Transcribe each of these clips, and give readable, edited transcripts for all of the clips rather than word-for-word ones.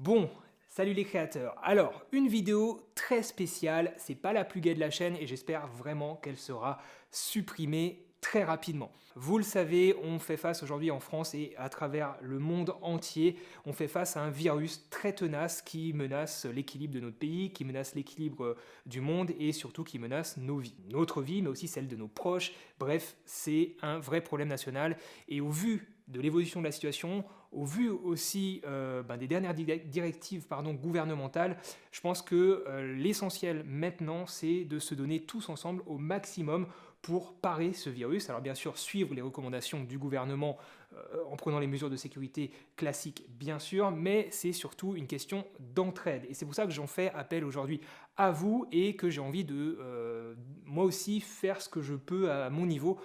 Bon, salut les créateurs. Alors, une vidéo très spéciale, c'est pas la plus gaie de la chaîne et j'espère vraiment qu'elle sera supprimée très rapidement. Vous le savez, on fait face aujourd'hui en France et à travers le monde entier, on fait face à un virus très tenace qui menace l'équilibre de notre pays, qui menace l'équilibre du monde et surtout qui menace nos vies. Notre vie, mais aussi celle de nos proches. Bref, c'est un vrai problème national et au vu de l'évolution de la situation, au vu aussi des dernières directives gouvernementales, je pense que l'essentiel maintenant, c'est de se donner tous ensemble au maximum pour parer ce virus. Alors bien sûr, suivre les recommandations du gouvernement en prenant les mesures de sécurité classiques, bien sûr, mais c'est surtout une question d'entraide. Et c'est pour ça que j'en fais appel aujourd'hui à vous et que j'ai envie de, moi aussi, faire ce que je peux à mon niveau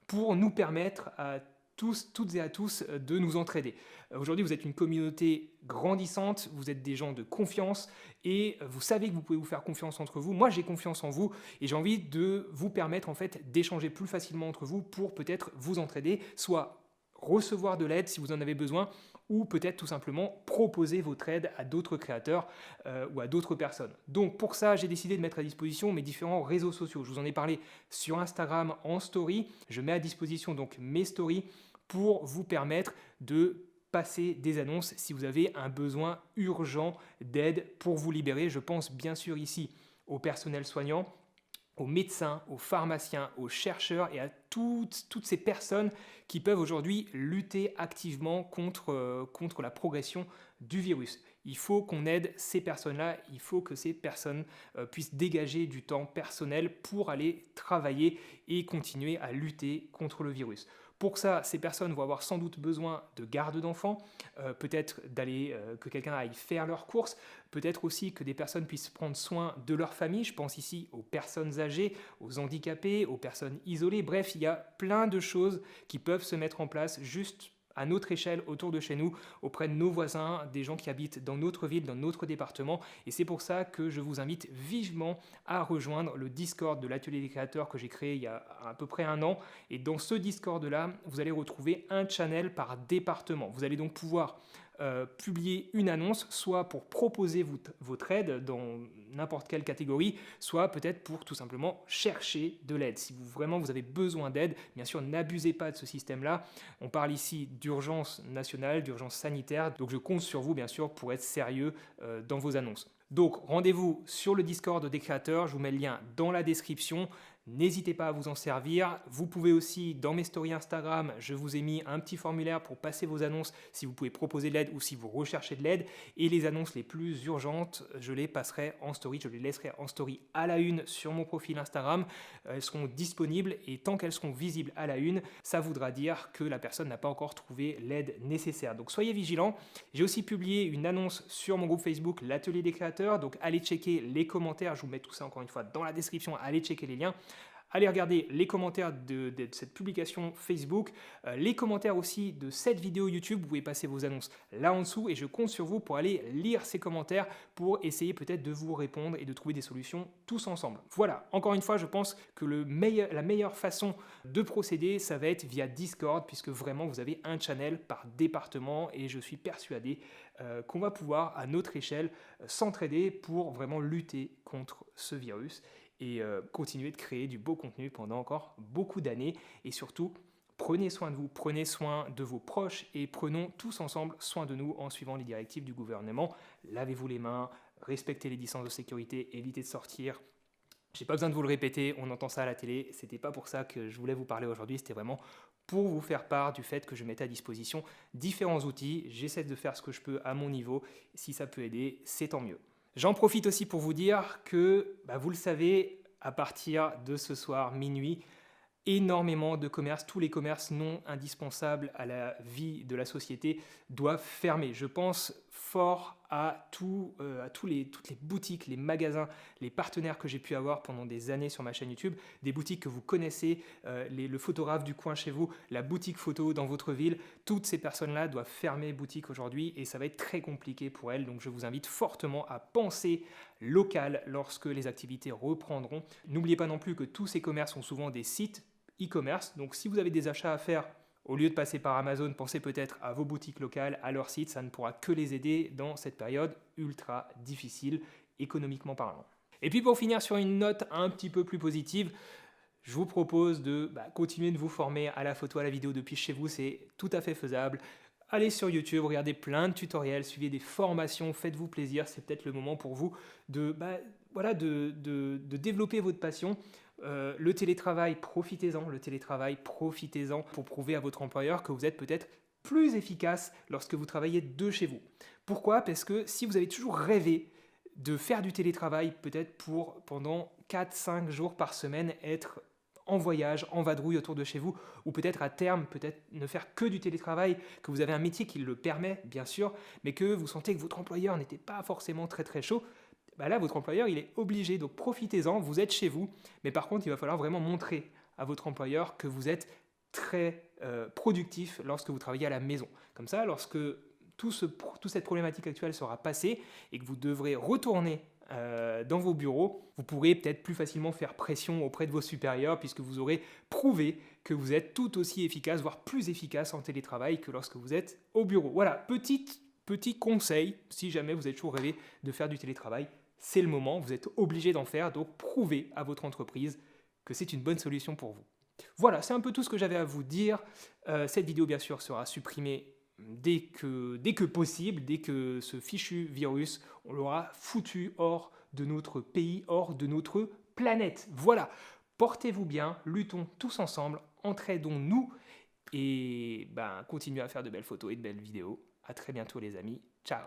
pour nous permettre à toutes et à tous de nous entraider. Aujourd'hui, vous êtes une communauté grandissante, vous êtes des gens de confiance et vous savez que vous pouvez vous faire confiance entre vous. Moi, j'ai confiance en vous et j'ai envie de vous permettre en fait d'échanger plus facilement entre vous pour peut-être vous entraider, soit recevoir de l'aide si vous en avez besoin, ou peut-être tout simplement proposer votre aide à d'autres créateurs ou à d'autres personnes. Donc pour ça, j'ai décidé de mettre à disposition mes différents réseaux sociaux. Je vous en ai parlé sur Instagram en story. Je mets à disposition donc mes stories pour vous permettre de passer des annonces si vous avez un besoin urgent d'aide pour vous libérer. Je pense bien sûr ici au personnel soignant, aux médecins, aux pharmaciens, aux chercheurs et à toutes ces personnes qui peuvent aujourd'hui lutter activement contre la progression du virus. Il faut qu'on aide ces personnes-là, il faut que ces personnes puissent dégager du temps personnel pour aller travailler et continuer à lutter contre le virus. Pour ça, ces personnes vont avoir sans doute besoin de garde d'enfants, peut-être que quelqu'un aille faire leurs courses, peut-être aussi que des personnes puissent prendre soin de leur famille. Je pense ici aux personnes âgées, aux handicapés, aux personnes isolées. Bref, il y a plein de choses qui peuvent se mettre en place juste à notre échelle, autour de chez nous, auprès de nos voisins, des gens qui habitent dans notre ville, dans notre département. Et c'est pour ça que je vous invite vivement à rejoindre le Discord de l'Atelier des créateurs que j'ai créé il y a à peu près un an. Et dans ce Discord-là, vous allez retrouver un channel par département. Vous allez donc pouvoir publier une annonce, soit pour proposer votre aide dans n'importe quelle catégorie, soit peut-être pour tout simplement chercher de l'aide. Si vous avez besoin d'aide, bien sûr, n'abusez pas de ce système-là. On parle ici d'urgence nationale, d'urgence sanitaire, donc je compte sur vous, bien sûr, pour être sérieux dans vos annonces. Donc, rendez-vous sur le Discord des créateurs, je vous mets le lien dans la description. N'hésitez pas à vous en servir. Vous pouvez aussi, dans mes stories Instagram, je vous ai mis un petit formulaire pour passer vos annonces si vous pouvez proposer de l'aide ou si vous recherchez de l'aide. Et les annonces les plus urgentes, je les passerai en story, je les laisserai en story à la une sur mon profil Instagram. Elles seront disponibles et tant qu'elles seront visibles à la une, ça voudra dire que la personne n'a pas encore trouvé l'aide nécessaire. Donc soyez vigilants. J'ai aussi publié une annonce sur mon groupe Facebook, l'Atelier des créateurs. Donc allez checker les commentaires, je vous mets tout ça encore une fois dans la description, allez checker les liens. Allez regarder les commentaires de cette publication Facebook, les commentaires aussi de cette vidéo YouTube. Vous pouvez passer vos annonces là en dessous et je compte sur vous pour aller lire ces commentaires pour essayer peut-être de vous répondre et de trouver des solutions tous ensemble. Voilà, encore une fois, je pense que la meilleure façon de procéder, ça va être via Discord puisque vraiment vous avez un channel par département et je suis persuadé qu'on va pouvoir à notre échelle s'entraider pour vraiment lutter contre ce virus et continuer de créer du beau contenu pendant encore beaucoup d'années. Et surtout, prenez soin de vous, prenez soin de vos proches et prenons tous ensemble soin de nous en suivant les directives du gouvernement. Lavez-vous les mains, respectez les distances de sécurité, évitez de sortir. J'ai pas besoin de vous le répéter, on entend ça à la télé. C'était pas pour ça que je voulais vous parler aujourd'hui, c'était vraiment pour vous faire part du fait que je mette à disposition différents outils. J'essaie de faire ce que je peux à mon niveau. Si ça peut aider, c'est tant mieux. J'en profite aussi pour vous dire que, vous le savez, à partir de ce soir minuit, énormément de commerces, tous les commerces non indispensables à la vie de la société doivent fermer. Je pense fort à toutes les boutiques, les magasins, les partenaires que j'ai pu avoir pendant des années sur ma chaîne YouTube, des boutiques que vous connaissez, le photographe du coin chez vous, la boutique photo dans votre ville, toutes ces personnes-là doivent fermer boutique aujourd'hui et ça va être très compliqué pour elles. Donc je vous invite fortement à penser local lorsque les activités reprendront. N'oubliez pas non plus que tous ces commerces ont souvent des sites e-commerce. Donc si vous avez des achats à faire Au lieu de passer par Amazon, pensez peut-être à vos boutiques locales, à leur site, ça ne pourra que les aider dans cette période ultra difficile, économiquement parlant. Et puis pour finir sur une note un petit peu plus positive, je vous propose de continuer de vous former à la photo, à la vidéo depuis chez vous, c'est tout à fait faisable. Allez sur YouTube, regardez plein de tutoriels, suivez des formations, faites-vous plaisir, c'est peut-être le moment pour vous de développer votre passion. Le télétravail, profitez-en pour prouver à votre employeur que vous êtes peut-être plus efficace lorsque vous travaillez de chez vous. Pourquoi? Parce que si vous avez toujours rêvé de faire du télétravail, peut-être pour pendant 4-5 jours par semaine, être en voyage, en vadrouille autour de chez vous, ou peut-être à terme, peut-être ne faire que du télétravail, que vous avez un métier qui le permet, bien sûr, mais que vous sentez que votre employeur n'était pas forcément très très chaud, là, votre employeur, il est obligé, donc profitez-en, vous êtes chez vous, mais par contre, il va falloir vraiment montrer à votre employeur que vous êtes très productif lorsque vous travaillez à la maison. Comme ça, lorsque toute cette problématique actuelle sera passée et que vous devrez retourner dans vos bureaux, vous pourrez peut-être plus facilement faire pression auprès de vos supérieurs puisque vous aurez prouvé que vous êtes tout aussi efficace, voire plus efficace en télétravail que lorsque vous êtes au bureau. Voilà, petit conseil, si jamais vous êtes toujours rêvé de faire du télétravail, c'est le moment, vous êtes obligé d'en faire, donc prouvez à votre entreprise que c'est une bonne solution pour vous. Voilà, c'est un peu tout ce que j'avais à vous dire. Cette vidéo, bien sûr, sera supprimée dès que possible, dès que ce fichu virus, on l'aura foutu hors de notre pays, hors de notre planète. Voilà, portez-vous bien, luttons tous ensemble, entraidons-nous et continuez à faire de belles photos et de belles vidéos. À très bientôt les amis, ciao.